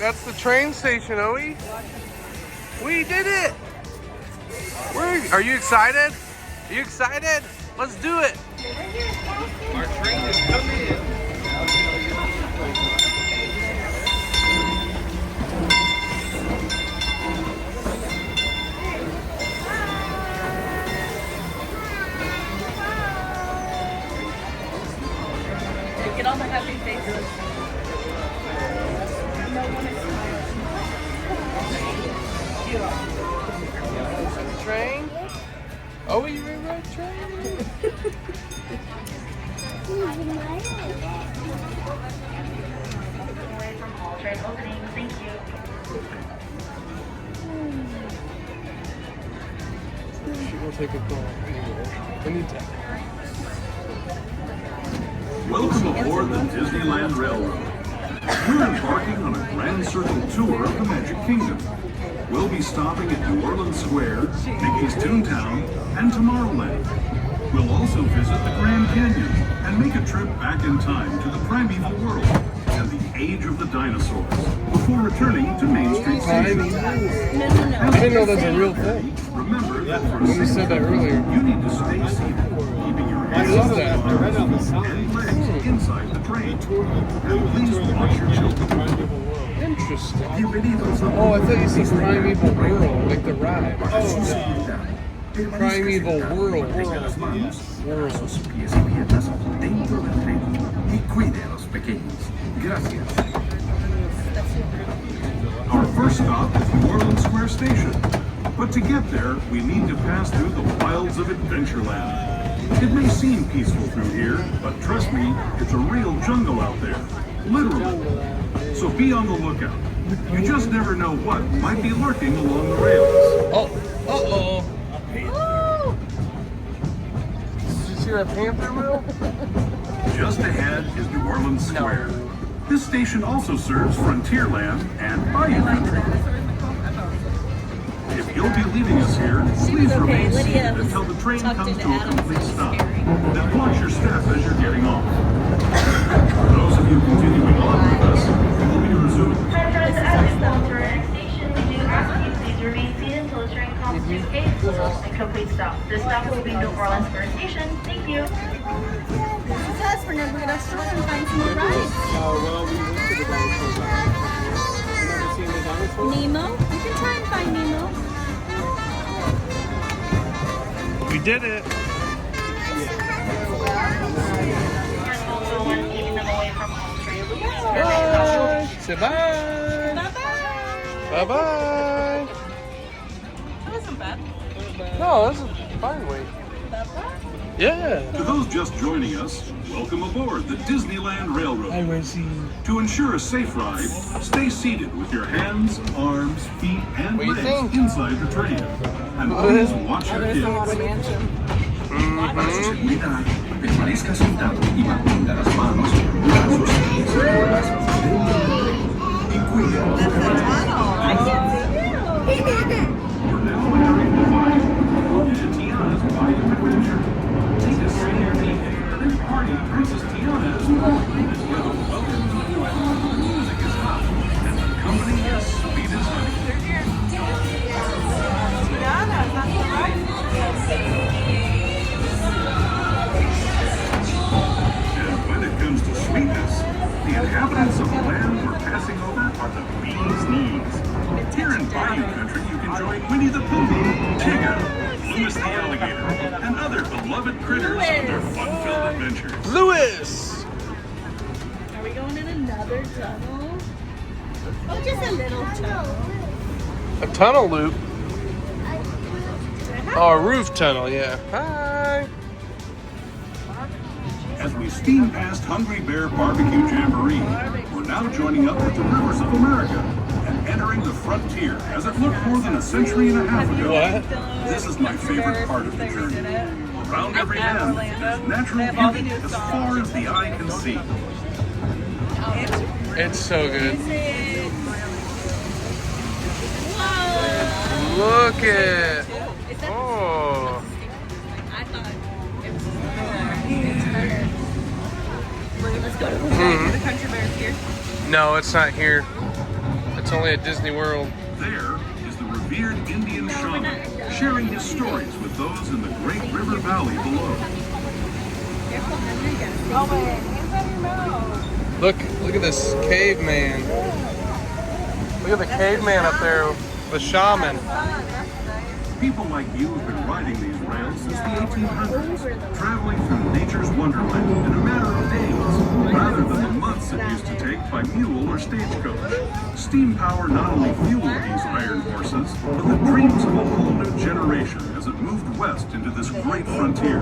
That's the train station, Owie. We did it. Are you excited? Are you excited? Let's do it. Our train is coming in. Look at all the happy faces. No one is smiling. Train? Oh, you ready to ride the train? Train opening, thank you. She will take a call. Anytime. Welcome aboard the Disneyland Railroad. We're embarking on a grand circle tour of the Magic Kingdom. We'll be stopping at New Orleans Square, Mickey's Toontown, and Tomorrowland. We'll also visit the Grand Canyon and make a trip back in time to the Primeval World and the age of the dinosaurs before returning to Main Street Station. I didn't know that's a real thing. Remember that for a You said that earlier. you need to stay seated, keeping your I hands love that. and legs inside the train. And please watch your children. Interesting. Bienvenidos a Oh, I thought you said Primeval World, like the ride. Primeval World. World. sus pies y piernas dentro del tren y cuide a los pequeños. Gracias. Our first stop is New Orleans Square Station. But to get there, we need to pass through the wilds of Adventureland. It may seem peaceful through here, but trust me, it's a real jungle out there. Literally. So be on the lookout. You just never know what might be lurking along the rails. Oh, uh-oh. Did you see that panther wheel? Just ahead is New Orleans Square. This station also serves Frontierland and Bayou country. If you'll be leaving us here, please remain seated until the train comes to a complete stop. Then watch your step as you're getting off. For those of you continuing on with us, we'll be resuming. As we stop for our next station, we do ask you please remain seated until the train comes to a and complete stop. This stop will be New Orleans Square Station. Thank you. This is us. We're going to look at our stroller and find some more rides. Well, we went to the dinosaurs. You never seen the dinosaurs? Nemo. You can try and find Nemo. We did it. And also when keeping them away from home train. Bye. Say bye. Bye-bye. Bye-bye. That wasn't bad. No, that's a fine way. Yeah. To those just joining us, welcome aboard the Disneyland Railroad. Hi, Rosie. To ensure a safe ride, stay seated with your hands, arms, feet, and What do you legs think? inside the train. And please watch your kids. Seguridad, permanezca sentado y mantenga las manos, brazos, pies y piernas dentro del tren y cuide a los demás. We're now entering the Bayou and Tiana's Bayou Adventure. Take a seat and party Princess Tiana's weather. Welcome to the U.S. The music is hot and the company is sweet as honey. And when it comes to sweetness, the inhabitants of the land we're passing over are the bee's knees. Here in Bayou country, you can join Winnie the Pooh, Tigger, Louis the Alligator, and other beloved critters on their fun-filled adventures. Lewis. Are we going in another tunnel? Oh, just a little tunnel. A tunnel loop. Oh, a roof tunnel, yeah. Hi. As we steam past Hungry Bear Barbecue Jamboree, we're now joining up with the Rivers of America and entering the frontier as it looked more than a century and a half ago. What? This is my favorite part of the journey. Around every bend, there's natural beauty as far as the eye can see. It's so good. Look at. Oh. I thought it was Let's go to the country bears here. No, it's not here. It's It's only at Disney World. There is the revered Indian shaman, sharing his stories with those in the Great River Valley below. Look at this caveman. Look at the caveman up there, the shaman. People like you have been riding these rails since the 1800s, traveling through nature's wonderland in a matter of days, rather than the months it used to take by mule or stagecoach. Steam power not only fueled these iron horses, but the dreams of a whole new generation as it moved west into this great frontier.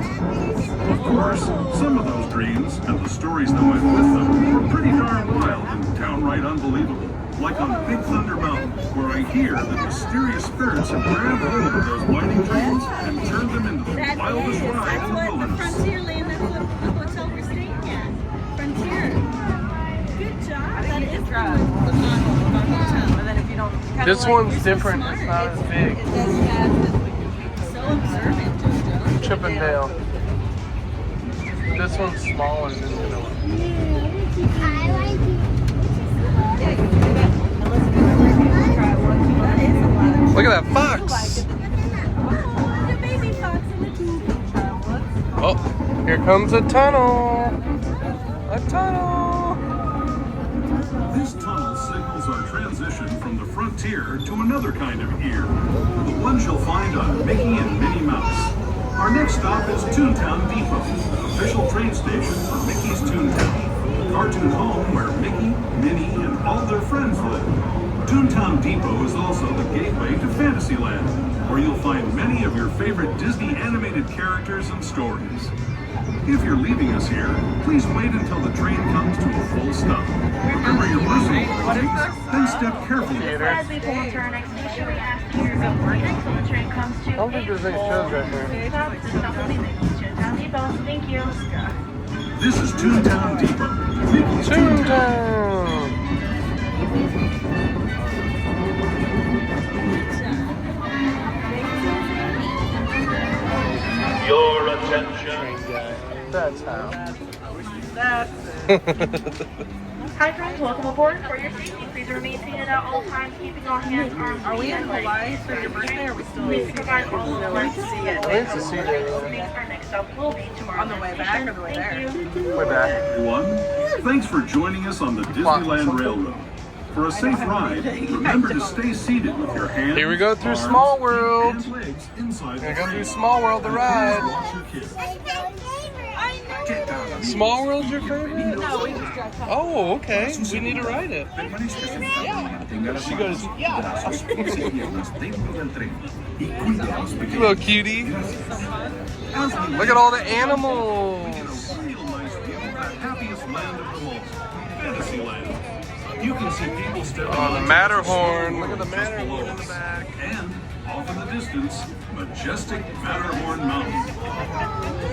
Of course, some of those dreams and the stories that went with them were pretty darn wild and downright unbelievable. Like on Big Thunder Mountain, where I hear that mysterious spirits have grabbed hold of those winding trains and turned them into the wildest ride in the That's what the wilderness. Frontierland, that's what the hotel we're staying at. Frontier. Good job. That is the hotel. And then if you don't, This one's different. It's not as big. So observant, Jojo. Chippendale. This one's smaller than the other one. Look at that fox. The baby fox in the tube. Oh, here comes a tunnel. A tunnel. This tunnel signals our transition from the frontier to another kind of ear, the ones you'll find on Mickey and Minnie Mouse. Our next stop is Toontown Depot, official train station for Mickey's Toontown, the cartoon home where Mickey, Minnie, and all their friends live. Toontown Depot is also the gateway to Fantasyland, where you'll find many of your favorite Disney animated characters and stories. If you're leaving us here, please wait until the train comes to a full stop. Remember your personal belongings, then step carefully. As we pull into our next station, we ask you to remain until the train comes to I don't think there's any shows right here. stop. This stop will be Mickey's Toontown Depot. Thank you. This is Toontown Depot, Mickey's Toontown. Toontown. Your attention. That's how. Hi friends, welcome aboard. For your safety, please remain seated at all times, keeping all hands, arms, are we in and legs. Hawaii for your birthday? Or are we still? Please provide all of We're our to see it. I need to see that. Our next stop will be Tomorrowland. On the way back or the way there? Thank you. We're back. Everyone, thanks for joining us on the Disneyland Railroad. For a safe ride, remember to stay seated with your hands, Here we go through arms, Small World. and legs inside We're the gonna go train. through Small World the ride. Watch your kids. Small World's your favorite? No, we just drive past. Oh, okay. We need to ride it. She goes, yeah. You little cutie. Look at all the animals. Real nice view of the happiest land of them all, Fantasyland. You can see people stepping Oh, the onto Matterhorn. Look at the just Matterhorn below in the us. back. And off in the distance, majestic Matterhorn Mountain.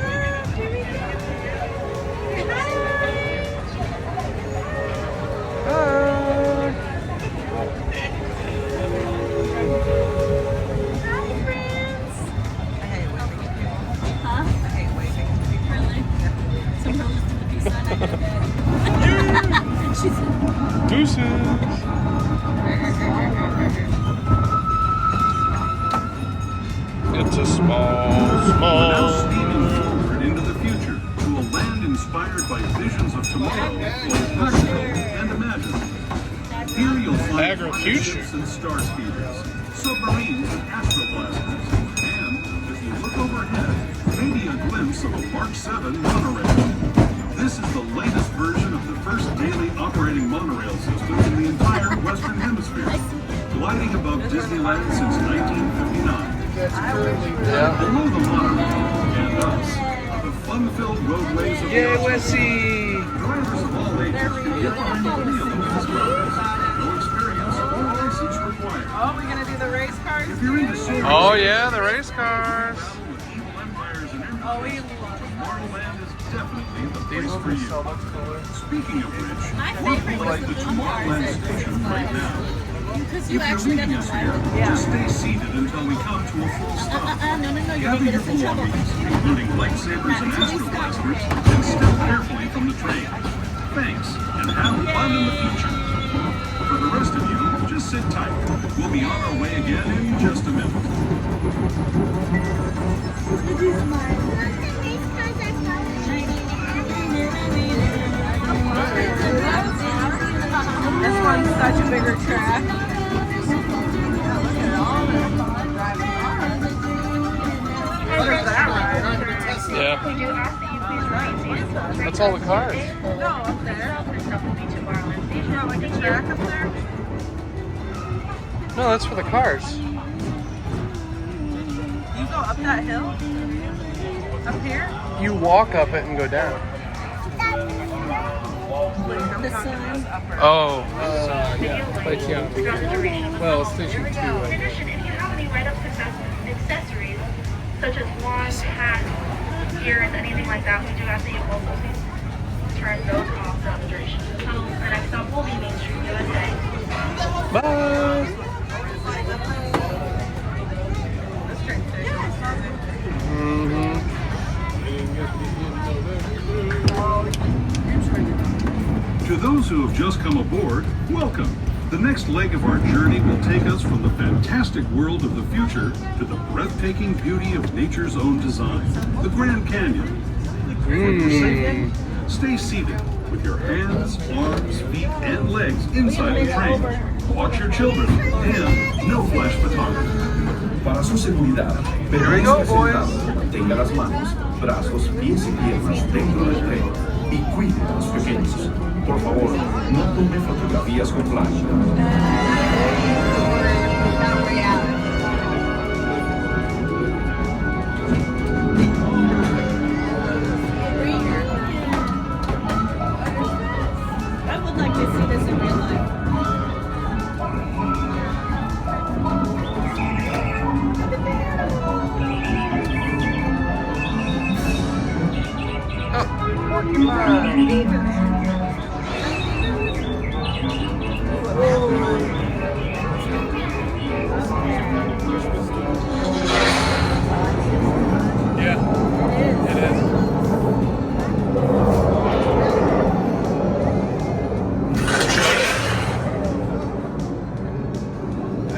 I hate waving at people. Huh? I hate waving at people. Really? Somehow listen to the peace sign. Deuces. It's a We're now steaming small. forward into the future to a land inspired by visions of tomorrow, both practical and imagined. Here you'll find Agri-future. ships and star speeders, submarines and astroblasters, and if you look overhead, maybe a glimpse of a Mark 7 monorail. This is the latest version of the first daily operating monorail system in the entire Western Hemisphere, gliding above Disneyland since 1959. Yeah. Below the monorail and us are the fun-filled roadways of the U.S.A. Drivers of all ages can get behind the wheel of these cars. No experience or license required. Oh, we're gonna do the race cars. If you're into soaring, Oh, yeah, the race cars. with evil empires and Oh, we empires, love Tomorrowland is definitely the These place will for be you. so much cooler. Speaking of which, My we're favorite pulling was the the Tomorrowland Moonstars. station right now. Because If you you're actually got leaving to us ride here, it. just stay seated until we come to a full stop. No, you're Gather gonna get your us in trouble. belongings, including lightsabers and astroblasters, and step carefully from the train. Thanks, and have fun in the future. For the rest of you, just Just sit tight. We'll be on our way again in just a minute. This one's such a bigger track. What is that ride? Yeah. We do ask that you please remain seated until the train That's all the cars. No, up there. This stop will be Tomorrowland Station. Not like a track up there. No, that's for the cars. You go up that hill? Up here? You walk up it and go down. This one. Oh, yeah. But yeah. Throughout the duration of the Well, call. station 2. In addition, if you have any write-up accessories, such as wands, hats, ears, anything like that, we do ask that you also please turn those off throughout the duration of the tunnel. Our next stop will be Main Street, U.S.A. Bye. To those who have just come aboard, welcome. The next leg of our journey will take us from the fantastic world of the future to the breathtaking beauty of nature's own design, the Grand Canyon. For your safety, stay seated with your hands, arms, feet, and legs inside the train. Watch your children and no flash photography. Para su seguridad, permanezca sentado, mantenga las manos, brazos, pies y piernas dentro del tren y cuide a los pequeños. Por favor, no tome fotografías con flash. I would like to see this in real life.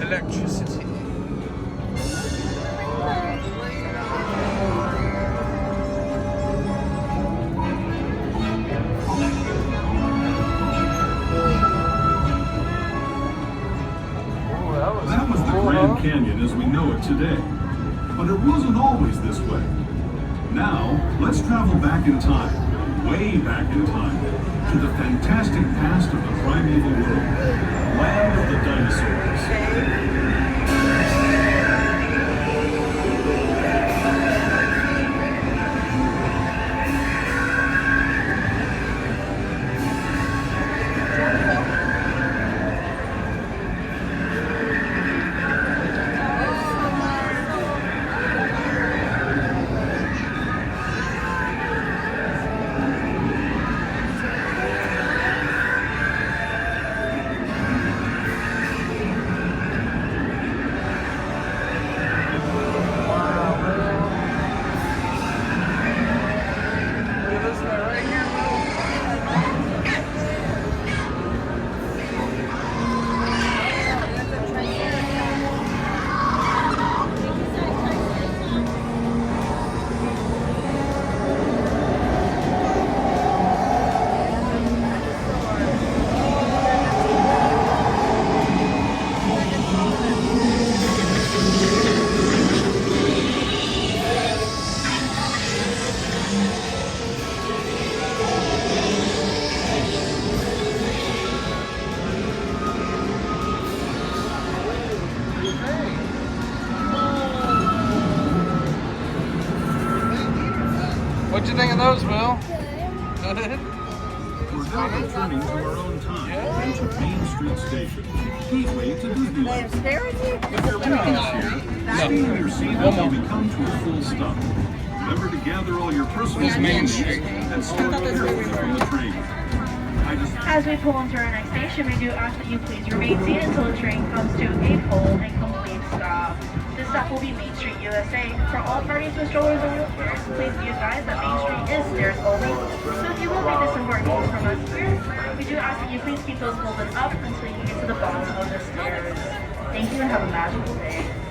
Electricity. That was the Grand Canyon as we know it today. But it wasn't always this way. Now, let's travel back in time, way back in time, to the fantastic past of the Primeval World, land of the dinosaurs. What'd you think of those, Will? Good. We're now returning to our own time and to Main Street Station, gateway to Disneyland. If you're with us here, stay in your seat until we come to a full stop. Remember to gather all your personal This Main belongings Street. and store carefully from the train. As we pull into our next station, we do ask that you please remain seated until the train comes to a full and complete stop. This stop will be Main Street, U.S.A. For all parties with strollers or wheelchairs, please be advised that Main Street is stairs only. So if you will take this important news from us here, we do ask that you please keep those folded up until you get to the bottom of the stairs. Thank you and have a magical day.